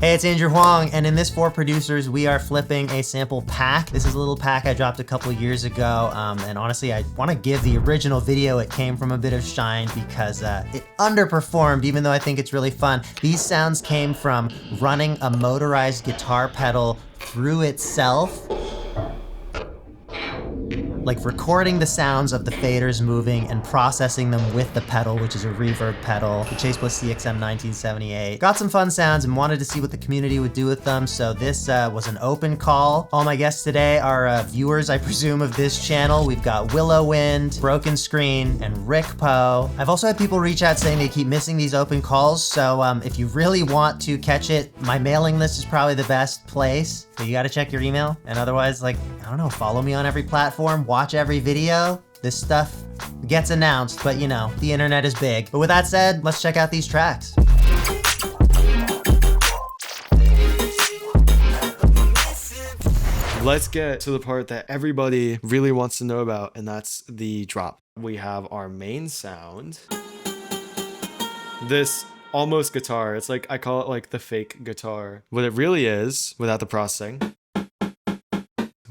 Hey, it's Andrew Huang, and in this For Producers, we are flipping a sample pack. This is a little pack I dropped a couple years ago, and honestly, I want to give the original video it came from a bit of shine because it underperformed, even though I think it's really fun. These sounds came from running a motorized guitar pedal through itself, like recording the sounds of the faders moving and processing them with the pedal, which is a reverb pedal, the Chase Bliss CXM 1978. Got some fun sounds and wanted to see what the community would do with them, so this was an open call. All my guests today are viewers, I presume, of this channel. We've got willowind, Broken Screen, and Rickpo. I've also had people reach out saying they keep missing these open calls, so if you really want to catch it, my mailing list is probably the best place. But you gotta check your email, and otherwise, like, I don't know, follow me on every platform, watch every video. This stuff gets announced, but you know, the internet is big. But with that said, let's check out these tracks. Let's get to the part that everybody really wants to know about, and that's the drop. We have our main sound. This almost guitar. It's like, I call it like the fake guitar. What it really is, without the processing,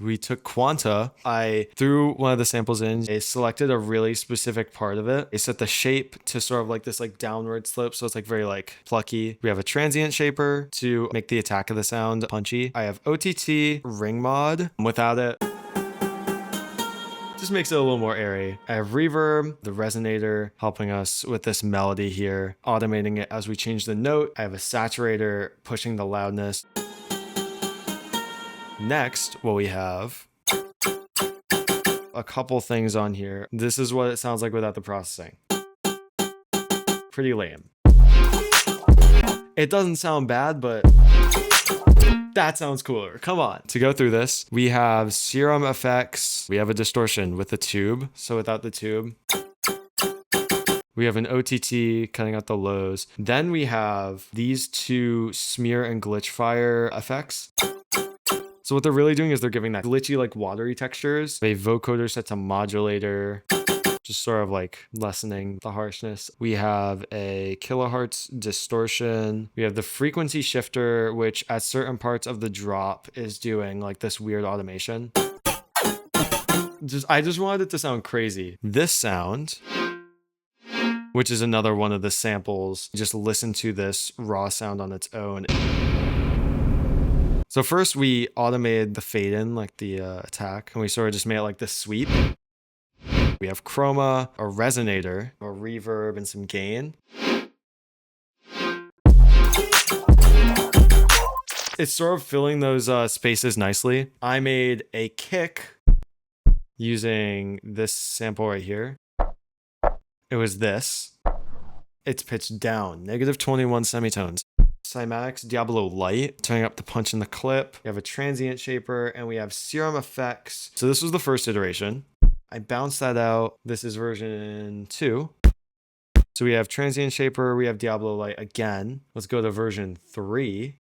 we took Quanta. I threw one of the samples in. I selected a really specific part of it. I set the shape to sort of like this like downward slope, so it's like very like plucky. We have a transient shaper to make the attack of the sound punchy. I have OTT ring mod. Without it, just makes it a little more airy. I have reverb, the resonator helping us with this melody here, automating it as we change the note. I have a saturator pushing the loudness. Next, what we have, a couple things on here. This is what it sounds like without the processing. Pretty lame. It doesn't sound bad, but that sounds cooler. Come on. To go through this, we have serum effects. We have a distortion with the tube. So without the tube, we have an OTT cutting out the lows. Then we have these two smear and glitch fire effects. So what they're really doing is they're giving that glitchy, like watery textures. A vocoder set to modulator, just sort of like lessening the harshness. We have a kilohertz distortion. We have the frequency shifter, which at certain parts of the drop is doing like this weird automation. I just wanted it to sound crazy. This sound, which is another one of the samples, just listen to this raw sound on its own. So first we automated the fade in, like the attack, and we sort of just made it like this sweep. We have chroma, a resonator, a reverb, and some gain. It's sort of filling those spaces nicely. I made a kick using this sample right here. It was this. It's pitched down, -21 semitones. Cymatics Diablo Light, turning up the punch in the clip. We have a transient shaper, and we have serum effects. So this was the first iteration. I bounced that out. This is version 2. So we have transient shaper, we have Diablo Light again. Let's go to version 3.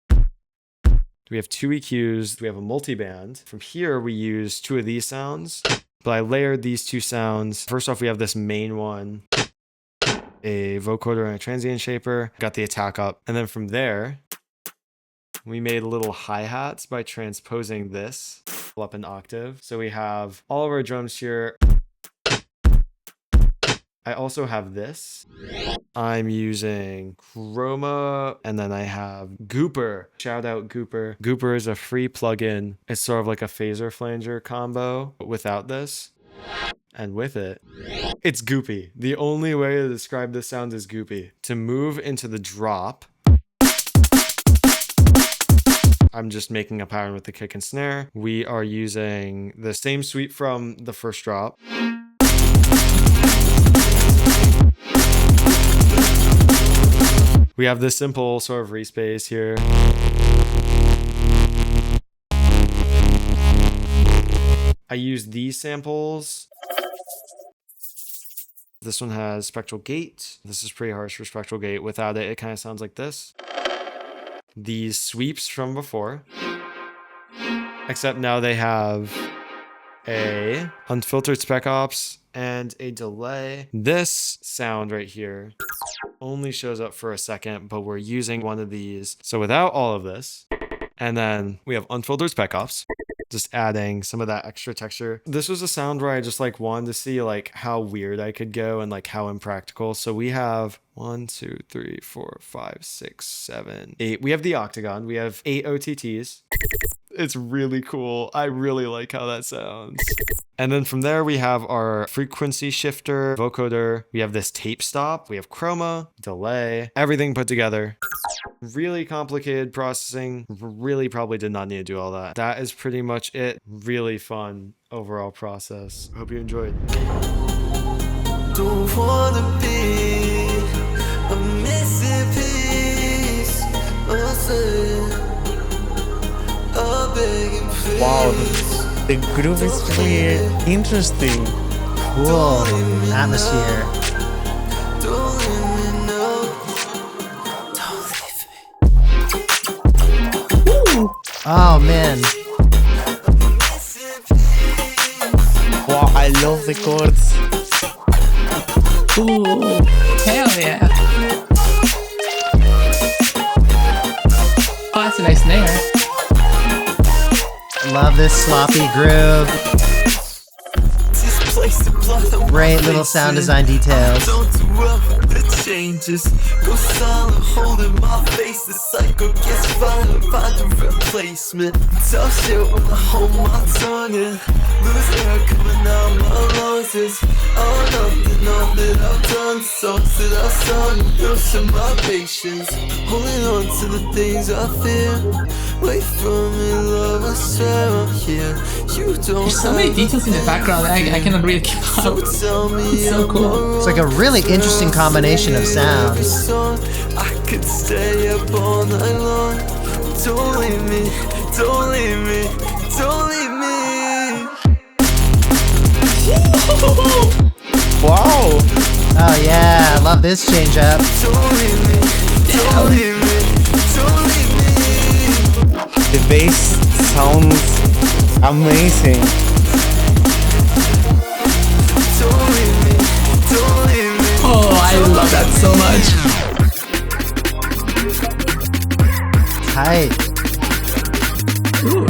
We have 2 EQs, we have a multiband. From here, we use 2 of these sounds, but I layered these 2 sounds. First off, we have this main one, a vocoder and a transient shaper, got the attack up. And then from there, we made little hi-hats by transposing this up an octave. So we have all of our drums here. I also have this. I'm using Chroma, and then I have Gooper. Shout out Gooper. Gooper is a free plugin. It's sort of like a phaser flanger combo, but without this. And with it, it's goopy. The only way to describe this sound is goopy. To move into the drop, I'm just making a pattern with the kick and snare. We are using the same sweep from the first drop. We have this simple sort of respace here. I use these samples. This one has spectral gate. This is pretty harsh for spectral gate. Without it, it kind of sounds like this. These sweeps from before, except now they have a unfiltered spec ops and a delay. This sound right here only shows up for a second, but we're using one of these. So without all of this, and then we have unfiltered spec offs, just adding some of that extra texture. This was a sound where I just like wanted to see like how weird I could go and like how impractical. So we have 1, 2, 3, 4, 5, 6, 7, 8. We have the octagon. We have 8 OTTs. It's really cool. I really like how that sounds. And then from there, we have our frequency shifter, vocoder. We have this tape stop. We have chroma, delay, everything put together. Really complicated processing. Really probably did not need to do all that. That is pretty much it. Really fun overall process. Hope you enjoyed. Don't wanna be a missing piece. Wow, the groove is really interesting. Cool atmosphere. Oh man. Wow, I love the chords. Ooh, hell yeah. Oh, that's a nice snare. Love this sloppy groove. Great little sound design details. Changes go silent, holding my face. The cycle gets violent, find a replacement. Tough shit when I hold my tongue and lose air coming out my lungs. It's all nothing, all that I've done. Songs that I've sung, losing my patience, holding on to the things I fear. Wait for me, love, I swear I'm here. You don't. There's so many details in the background, I cannot really keep up. It's so cool. It's like a really interesting combination of sounds. I could stay up all night long. Don't leave me, don't leave me, don't leave me. Wow! Oh yeah, I love this change up. Don't leave me, don't leave me, don't leave me. The bass sounds amazing. Don't leave me, don't leave me. Oh, I love that so much. Tight. Ooh.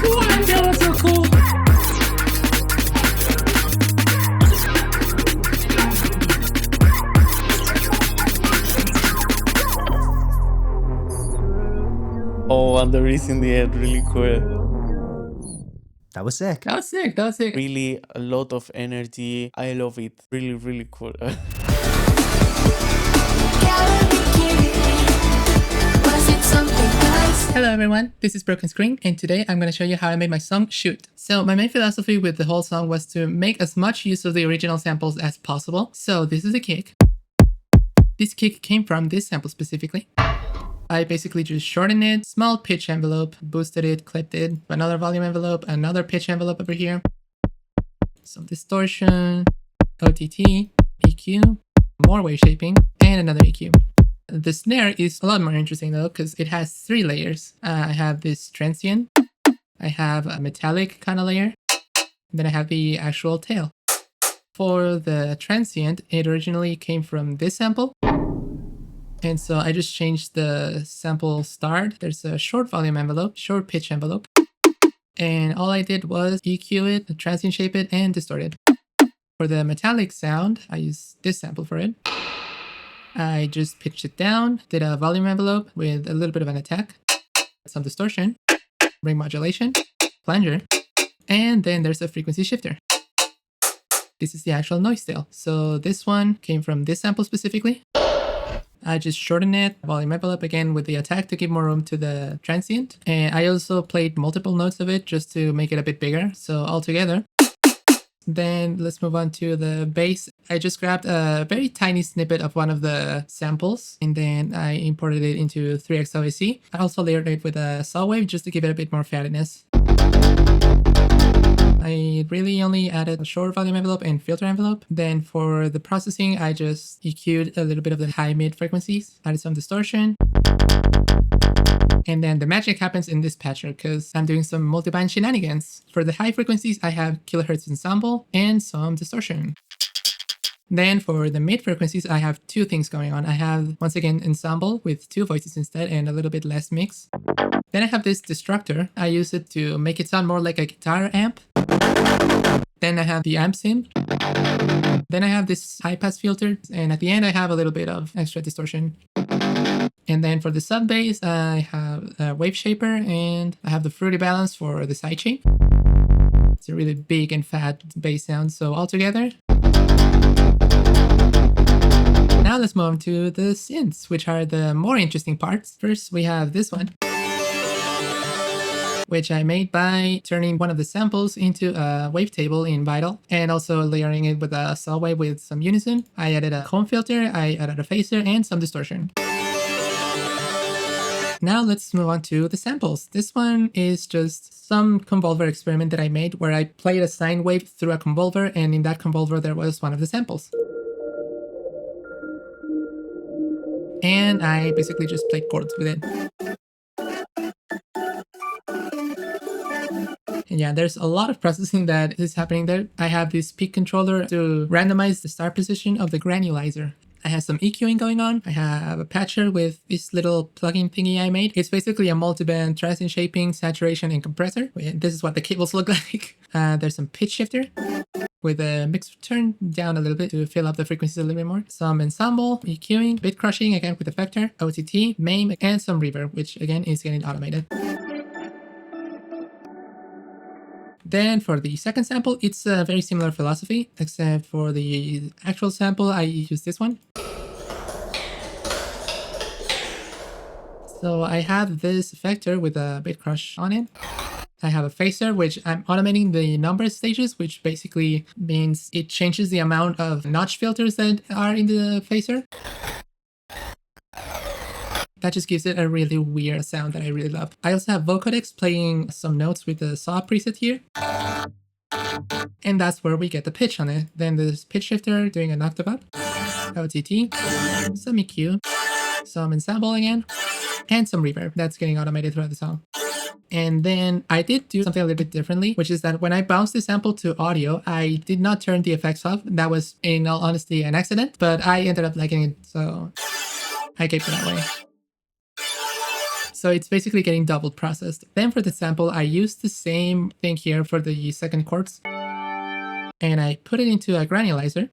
Ooh, I feel that's so cool. Oh, and the riff in the end, really cool. That was sick. That was sick, that was sick. Really, a lot of energy. I love it. Really, really cool. Hello everyone, this is Broken Screen, and today I'm going to show you how I made my song Shoot. So my main philosophy with the whole song was to make as much use of the original samples as possible. So this is a kick. This kick came from this sample specifically. I basically just shortened it, small pitch envelope, boosted it, clipped it, another volume envelope, another pitch envelope over here, some distortion, OTT, EQ, more wave shaping, and another EQ. The snare is a lot more interesting though, because it has 3 layers. I have this transient, I have a metallic kind of layer, and then I have the actual tail. For the transient, it originally came from this sample. And so I just changed the sample start. There's a short volume envelope, short pitch envelope. And all I did was EQ it, transient shape it, and distort it. For the metallic sound, I used this sample for it. I just pitched it down, did a volume envelope with a little bit of an attack, some distortion, ring modulation, flanger, and then there's a frequency shifter. This is the actual noise tail. So this one came from this sample specifically. I just shortened it, volume envelope again with the attack to give more room to the transient. And I also played multiple notes of it just to make it a bit bigger. So all together. Then let's move on to the bass. I just grabbed a very tiny snippet of one of the samples and then I imported it into 3XOAC. I also layered it with a saw wave just to give it a bit more fattiness. I really only added a short volume envelope and filter envelope. Then for the processing, I just EQ'd a little bit of the high mid frequencies, added some distortion, And then the magic happens in this patcher because I'm doing some multiband shenanigans. For the high frequencies, I have kilohertz ensemble and some distortion. Then for the mid frequencies, I have two things going on. I have, once again, ensemble with two voices instead and a little bit less mix. Then I have this destructor. I use it to make it sound more like a guitar amp. Then I have the amp sim. Then I have this high pass filter. And at the end, I have a little bit of extra distortion. And then for the sub bass, I have a wave shaper and I have the fruity balance for the sidechain. It's a really big and fat bass sound. So all together. Now let's move on to the synths, which are the more interesting parts. First, we have this one, which I made by turning one of the samples into a wavetable in Vital and also layering it with a saw wave with some unison. I added a comb filter, I added a phaser, and some distortion. Now let's move on to the samples. This one is just some convolver experiment that I made where I played a sine wave through a convolver, and in that convolver there was one of the samples. And I basically just played chords with it. And yeah, there's a lot of processing that is happening there. I have this peak controller to randomize the start position of the granulizer. I have some EQing going on. I have a patcher with this little plugin thingy I made. It's basically a multiband transient shaping, saturation, and compressor. This is what the cables look like. There's some pitch shifter with a mix turn down a little bit to fill up the frequencies a little bit more. Some ensemble, EQing, bit crushing, again with effector, OTT, MAME, and some reverb, which again is getting automated. Then for the second sample, it's a very similar philosophy, except for the actual sample, I use this one. So I have this effector with a bit crush on it. I have a phaser, which I'm automating the number stages, which basically means it changes the amount of notch filters that are in the phaser. That just gives it a really weird sound that I really love. I also have vocodecs playing some notes with the saw preset here. And that's where we get the pitch on it. Then there's pitch shifter doing an octave up, OTT, some EQ, some ensemble again, and some reverb that's getting automated throughout the song. And then I did do something a little bit differently, which is that when I bounced the sample to audio, I did not turn the effects off. That was, in all honesty, an accident, but I ended up liking it, so I kept it that way. So it's basically getting double processed. Then for the sample, I used the same thing here for the second chords. And I put it into a granulizer.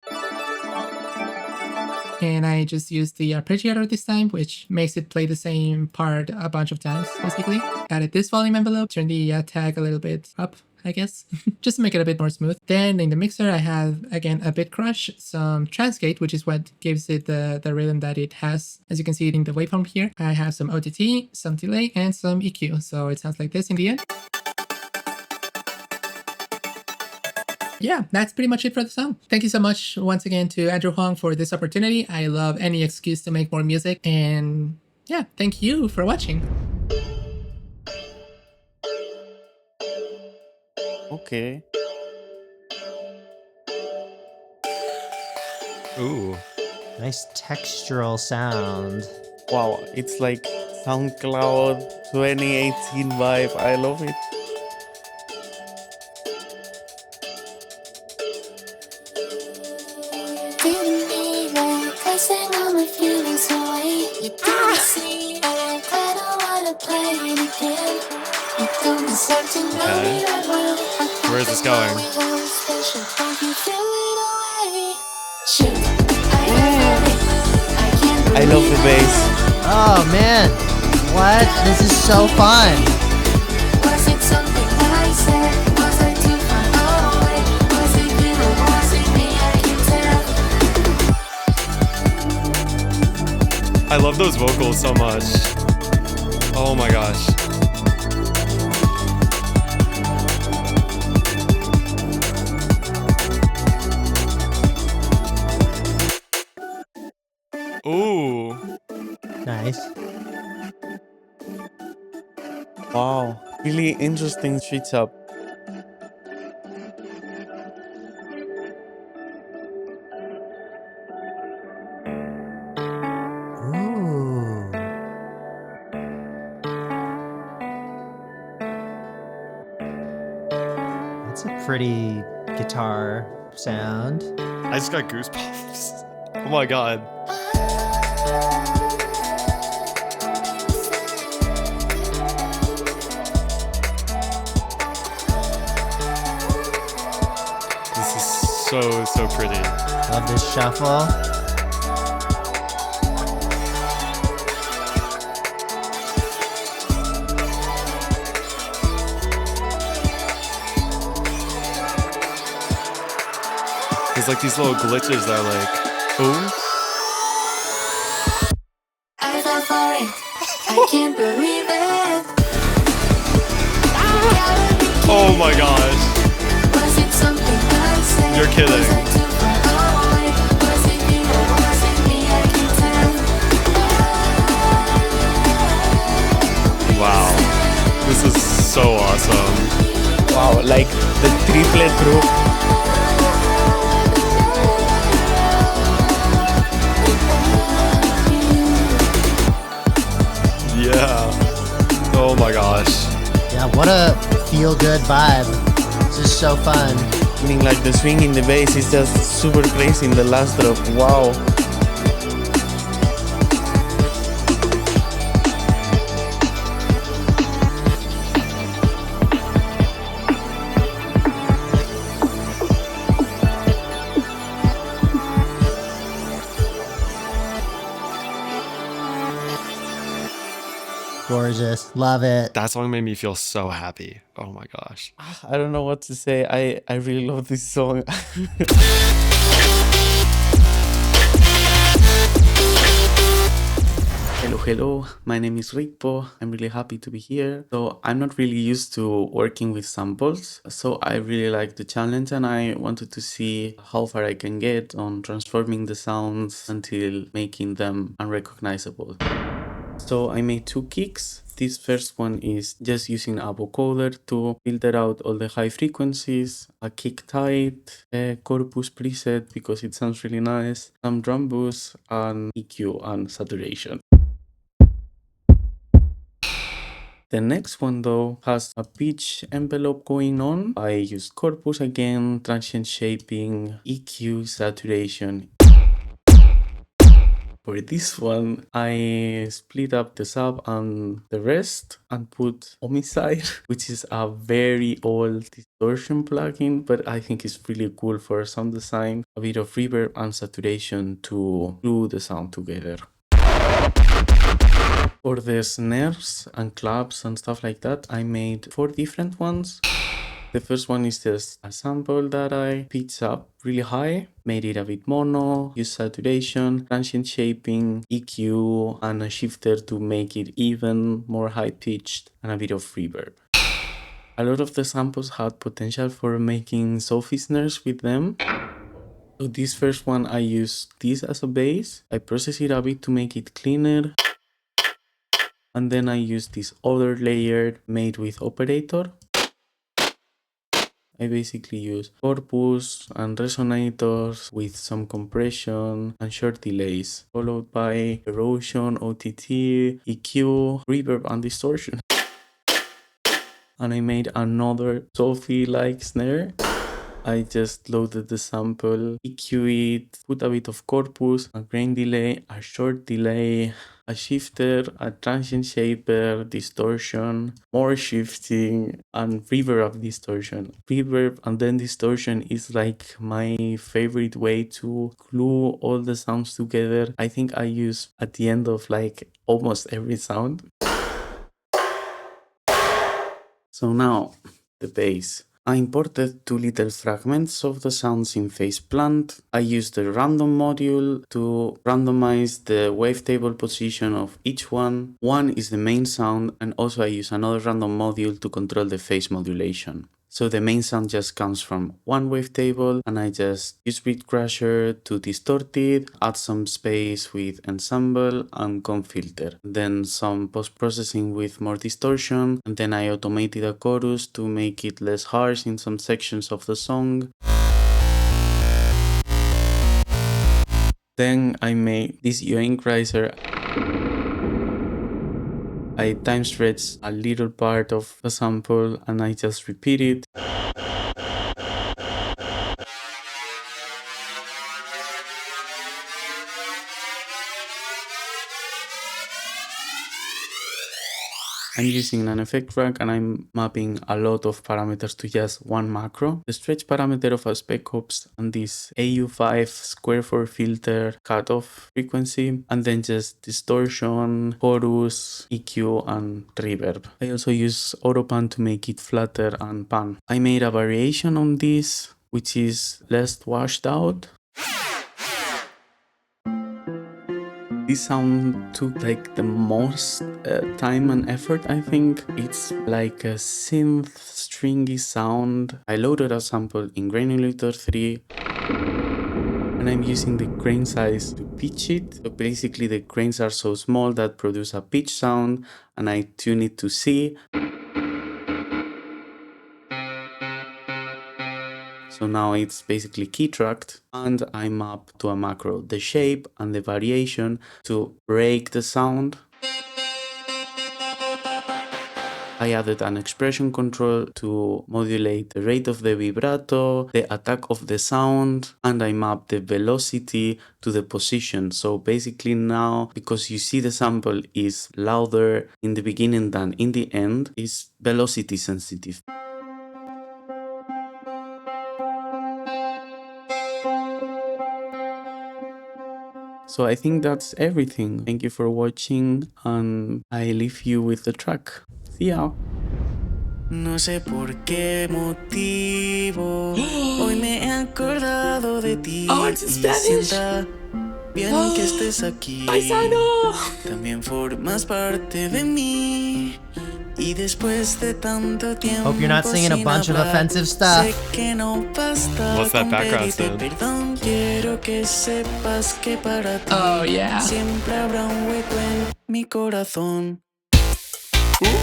And I just used the arpeggiator this time, which makes it play the same part a bunch of times, basically. Added this volume envelope, turned the tag a little bit up, I guess, just to make it a bit more smooth. Then in the mixer, I have, again, a bit crush, some transgate, which is what gives it the rhythm that it has. As you can see it in the waveform here, I have some OTT, some delay, and some EQ. So it sounds like this in the end. Yeah, that's pretty much it for the song. Thank you so much once again to Andrew Huang for this opportunity. I love any excuse to make more music. And yeah, thank you for watching. Okay. Ooh. Nice textural sound. Wow, it's like SoundCloud 2018 vibe. I love it. Didn't even cussing all my feelings away. You didn't see it, I don't wanna play it again. You don't deserve to know me that well. Where is this going? Special, don't you feel it away? Shoot, I have it. I can't I love the believe bass. Oh man, what? This is so fun. Was it something I said? Was I too far away? Was it you or was it me? I can't tell. I love those vocals so much. Oh my gosh. Ooh. Nice. Wow, really interesting switch up. Ooh. pretty guitar sound. I just got goosebumps. Oh my god. This is so pretty. Love this shuffle. There's like these little glitches that are like, oh. I fell for it. I can't believe it. Oh my gosh. Was it something I said? You're kidding. Was I too far away? Was it you or was it me? I can't tell. Wow. This is so awesome. Wow, like the triplet group. Yeah. Oh my gosh. Yeah, what a feel-good vibe. This is so fun. I mean, like the swing in the bass is just super crazy in the last drop. Wow. Gorgeous. Love it. That song made me feel so happy. Oh my gosh. I don't know what to say. I really love this song. Hello, my name is Rickpo. I'm really happy to be here. So I'm not really used to working with samples, so I really like the challenge and I wanted to see how far I can get on transforming the sounds until making them unrecognizable. So I made 2 kicks. This first one is just using a vocoder to filter out all the high frequencies, a kick tight, a corpus preset because it sounds really nice, some drum boost, and EQ and saturation. The next one though has a pitch envelope going on. I used corpus again, transient shaping, EQ, saturation. For this one, I split up the sub and the rest and put Homicide, which is a very old distortion plugin, but I think it's really cool for sound design. A bit of reverb and saturation to glue the sound together. For the snares and claps and stuff like that, I made 4 different ones. The first one is just a sample that I pitched up really high, made it a bit mono, used saturation, transient shaping, EQ, and a shifter to make it even more high pitched, and a bit of reverb. A lot of the samples had potential for making Sophie snares with them. So this first one, I used this as a base. I processed it a bit to make it cleaner. And then I used this other layer made with Operator. I basically use corpus and resonators with some compression and short delays, followed by erosion, OTT, EQ, reverb, and distortion. And I made another Sophie-like snare. I just loaded the sample, EQ it, put a bit of corpus, a grain delay, a short delay, a shifter, a transient shaper, distortion, more shifting, and reverb distortion. Reverb and then distortion is like my favorite way to glue all the sounds together. I think I use at the end of like almost every sound. So now, the bass. I imported 2 little fragments of the sounds in Phase Plant. I used the random module to randomize the wavetable position of each one. One is the main sound, and also I use another random module to control the phase modulation. So the main sound just comes from one wavetable, and I just use Beat Crusher to distort it, add some space with ensemble and comb filter. Then some post-processing with more distortion, and then I automated a chorus to make it less harsh in some sections of the song. Then I made this Huang riser. I time stretch a little part of the sample and I just repeat it. I'm using an effect rack and I'm mapping a lot of parameters to just one macro. The stretch parameter of a spec ops and this AU5 square for filter cutoff frequency, and then just distortion, chorus, EQ, and reverb. I also use autopan to make it flatter and pan. I made a variation on this, which is less washed out. This sound took like the most time and effort, I think. It's like a synth stringy sound. I loaded a sample in Granulator 3 and I'm using the grain size to pitch it. So basically the grains are so small that produce a pitch sound and I tune it to C. So now it's basically key tracked and I map to a macro the shape and the variation to break the sound. I added an expression control to modulate the rate of the vibrato, the attack of the sound, and I mapped the velocity to the position. So basically now, because you see the sample is louder in the beginning than in the end, it's velocity sensitive. So I think that's everything. Thank you for watching and I leave you with the track. See ya. No sé por qué motivo hoy me he acordado de ti. Oh, it's in Spanish. Sienta bien que estés aquí. Paisano! También formas parte de mí. Y después de tanto tiempo Hope you're not singing a sin bunch of hablar, offensive stuff. sé que no basta What's that con background pedirte sound? perdón. Quiero que sepas que para ti Oh, yeah. siempre habrá un hueco en mi corazón.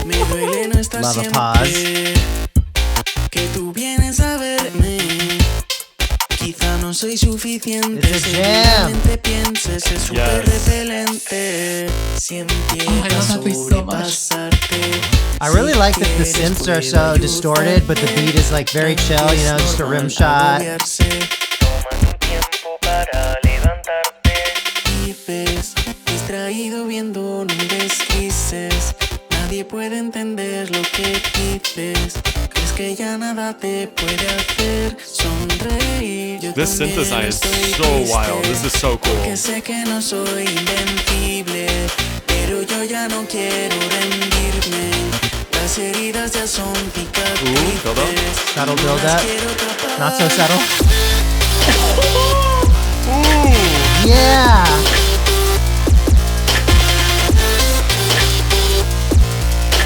Me duele no estar Love a siempre. pause. Que tú vienes a verme. Quizá no soy suficiente. It's a jam. Seguramente pienses es súper repelente. Si Oh, I love empiezas that a beat so much. sobrepasarte. I really like that the synths are so distorted, but the beat is like very chill, you know, just a rim shot. Toma tu tiempo para levantarte. Vives distraído viendo nubes grises. Nadie puede entender lo que dices. Crees que ya nada te puede hacer sonreír. Yo This también synthesizer is estoy so triste, wild. This is so cool. porque sé que no soy invencible, pero yo ya no quiero rendirme. Las heridas ya son cicatrices. build up. Subtle No build las up. quiero tapar. Not so subtle. Yeah!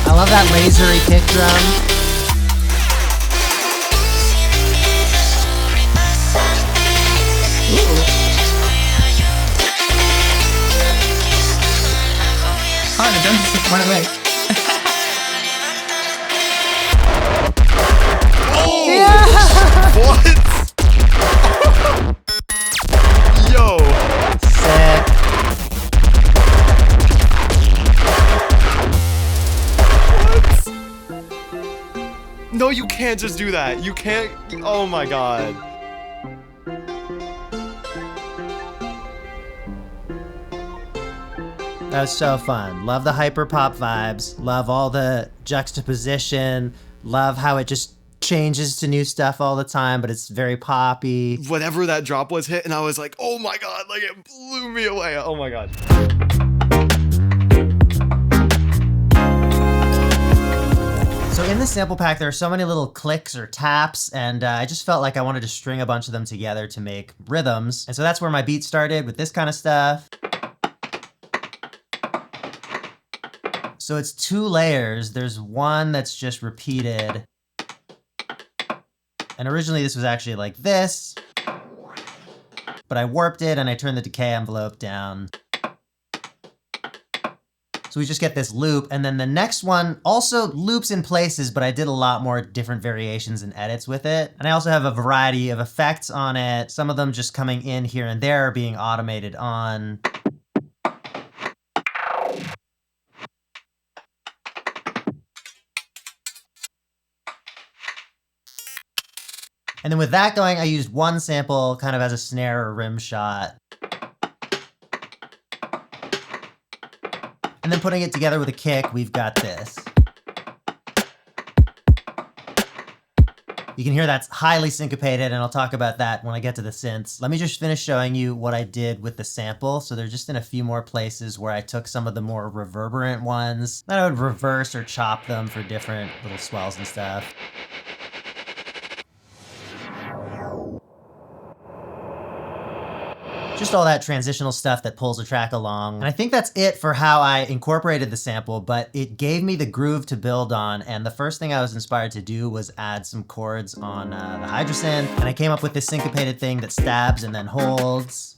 I love that lasery kick drum. Oh, the drums just went away. What? Yo. Sick. No, you can't just do that. You can't. Oh my god. That was so fun. Love the hyper pop vibes. Love all the juxtaposition. Love how it just changes to new stuff all the time, but it's very poppy. Whatever that drop was hit, and I was like, oh my god, like it blew me away. Oh my god. So in this sample pack, there are so many little clicks or taps, and I just felt like I wanted to string a bunch of them together to make rhythms. And so that's where my beat started, with this kind of stuff. So it's two layers. There's one that's just repeated. And originally this was actually like this, but I warped it and I turned the decay envelope down. So we just get this loop, and then the next one also loops in places, but I did a lot more different variations and edits with it. And I also have a variety of effects on it, some of them just coming in here and there, being automated on. And then with that going, I used one sample kind of as a snare or rim shot. And then putting it together with a kick, we've got this. You can hear that's highly syncopated, and I'll talk about that when I get to the synths. Let me just finish showing you what I did with the sample. So they're just in a few more places where I took some of the more reverberant ones, then I would reverse or chop them for different little swells and stuff. Just all that transitional stuff that pulls a track along. And I think that's it for how I incorporated the sample, but it gave me the groove to build on. And the first thing I was inspired to do was add some chords on the hydrosynth. And I came up with this syncopated thing that stabs and then holds.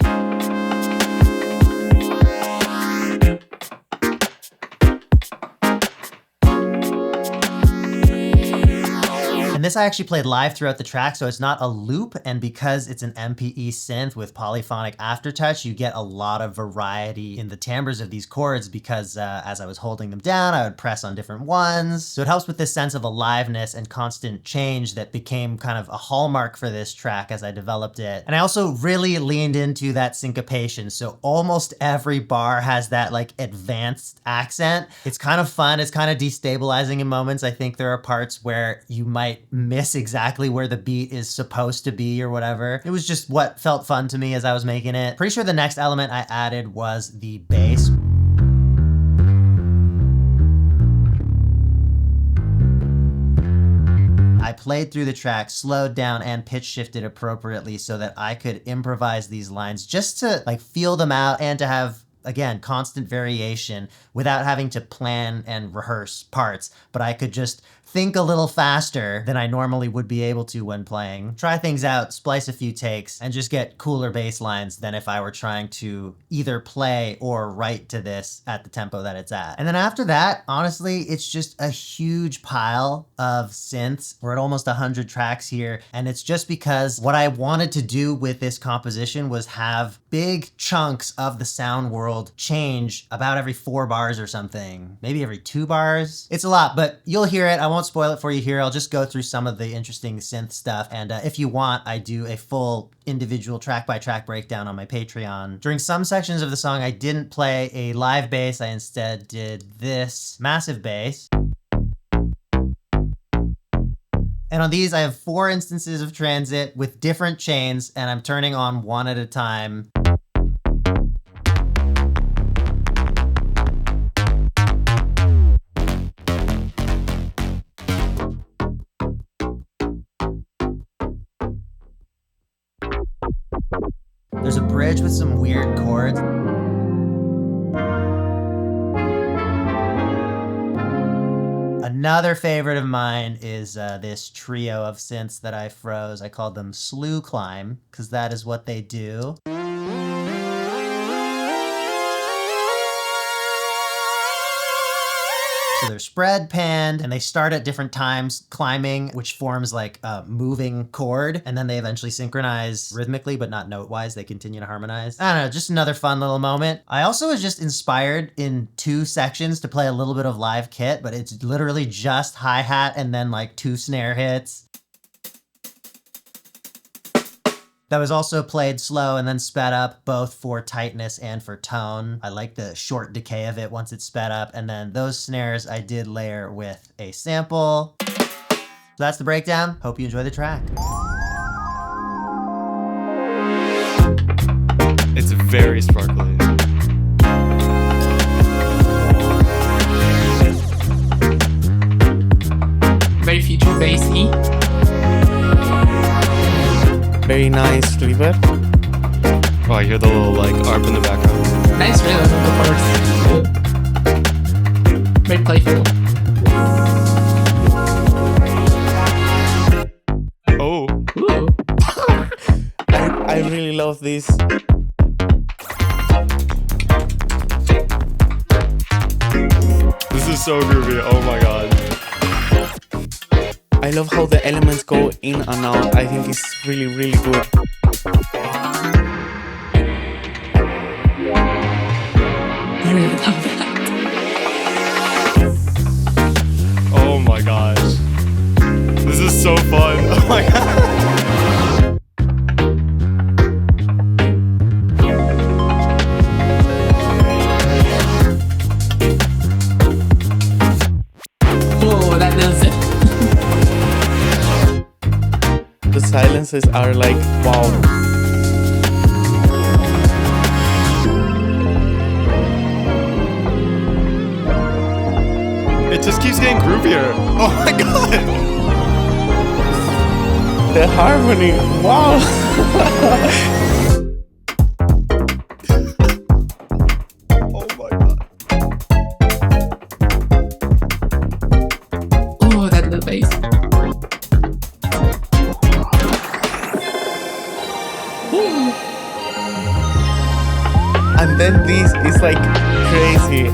And this I actually played live throughout the track, so it's not a loop, and because it's an MPE synth with polyphonic aftertouch, you get a lot of variety in the timbres of these chords because as I was holding them down, I would press on different ones. So it helps with this sense of aliveness and constant change that became kind of a hallmark for this track as I developed it. And I also really leaned into that syncopation, so almost every bar has that like advanced accent. It's kind of fun, it's kind of destabilizing in moments. I think there are parts where you might miss exactly where the beat is supposed to be or whatever. It was just what felt fun to me as I was making it. Pretty sure the next element I added was the bass. I played through the track, slowed down and pitch shifted appropriately so that I could improvise these lines just to like feel them out and to have, again, constant variation without having to plan and rehearse parts, but I could just think a little faster than I normally would be able to when playing. Try things out, splice a few takes, and just get cooler bass lines than if I were trying to either play or write to this at the tempo that it's at. And then after that, honestly, it's just a huge pile of synths. We're at almost 100 tracks here, and it's just because what I wanted to do with this composition was have big chunks of the sound world change about every 4 bars or something, maybe every 2 bars. It's a lot, but you'll hear it. I won't spoil it for you here. I'll just go through some of the interesting synth stuff. And if you want, I do a full individual track by track breakdown on my Patreon. During some sections of the song, I didn't play a live bass. I instead did this massive bass. And on these, I have 4 instances of transit with different chains, and I'm turning on one at a time. There's a bridge with some weird chords. Another favorite of mine is this trio of synths that I froze. I called them Slew Climb, because that is what they do. So they're spread, panned, and they start at different times climbing, which forms like a moving chord, and then they eventually synchronize rhythmically, but not note-wise. They continue to harmonize. I don't know, just another fun little moment. I also was just inspired in 2 sections to play a little bit of live kit, but it's literally just hi-hat and then like 2 snare hits. That was also played slow and then sped up, both for tightness and for tone. I like the short decay of it once it's sped up. And then those snares I did layer with a sample. So that's the breakdown. Hope you enjoy the track. It's very sparkly. Very future bassy. Very nice reverb. Oh, I hear the little like ARP in the background. Nice rhythm of the chords. Very playful. Oh. Ooh. I really love this. This is so groovy. Oh my god. I love how the elements go in and out. I think it's really, really good. I really love that. Oh my gosh. This is so fun. Oh my god. Oh, that does it. sequences are like, wow. It just keeps getting groovier. Oh my god! The harmony, wow. Oh my god. Oh, that little bass. And then this is like crazy.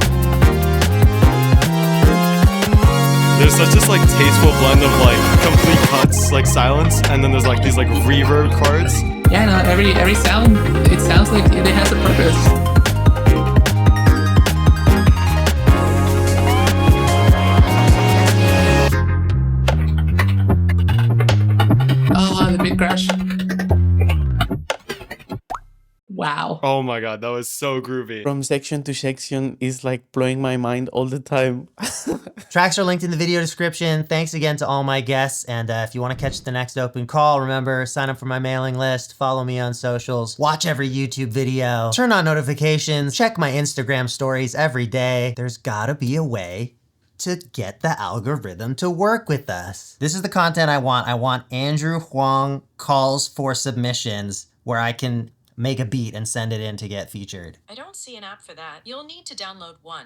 There's such this like tasteful blend of like complete cuts, like silence, and then there's like these like reverb chords. Yeah, no, every sound, it sounds like it has a purpose. Oh, the beat crash. Wow. Oh my god, that was so groovy. From section to section is like blowing my mind all the time. Tracks are linked in the video description. Thanks again to all my guests. And if you want to catch the next open call, remember, sign up for my mailing list, follow me on socials, watch every YouTube video, turn on notifications, check my Instagram stories every day. There's gotta be a way to get the algorithm to work with us. This is the content I want. I want Andrew Huang calls for submissions where I can make a beat and send it in to get featured. I don't see an app for that. You'll need to download one.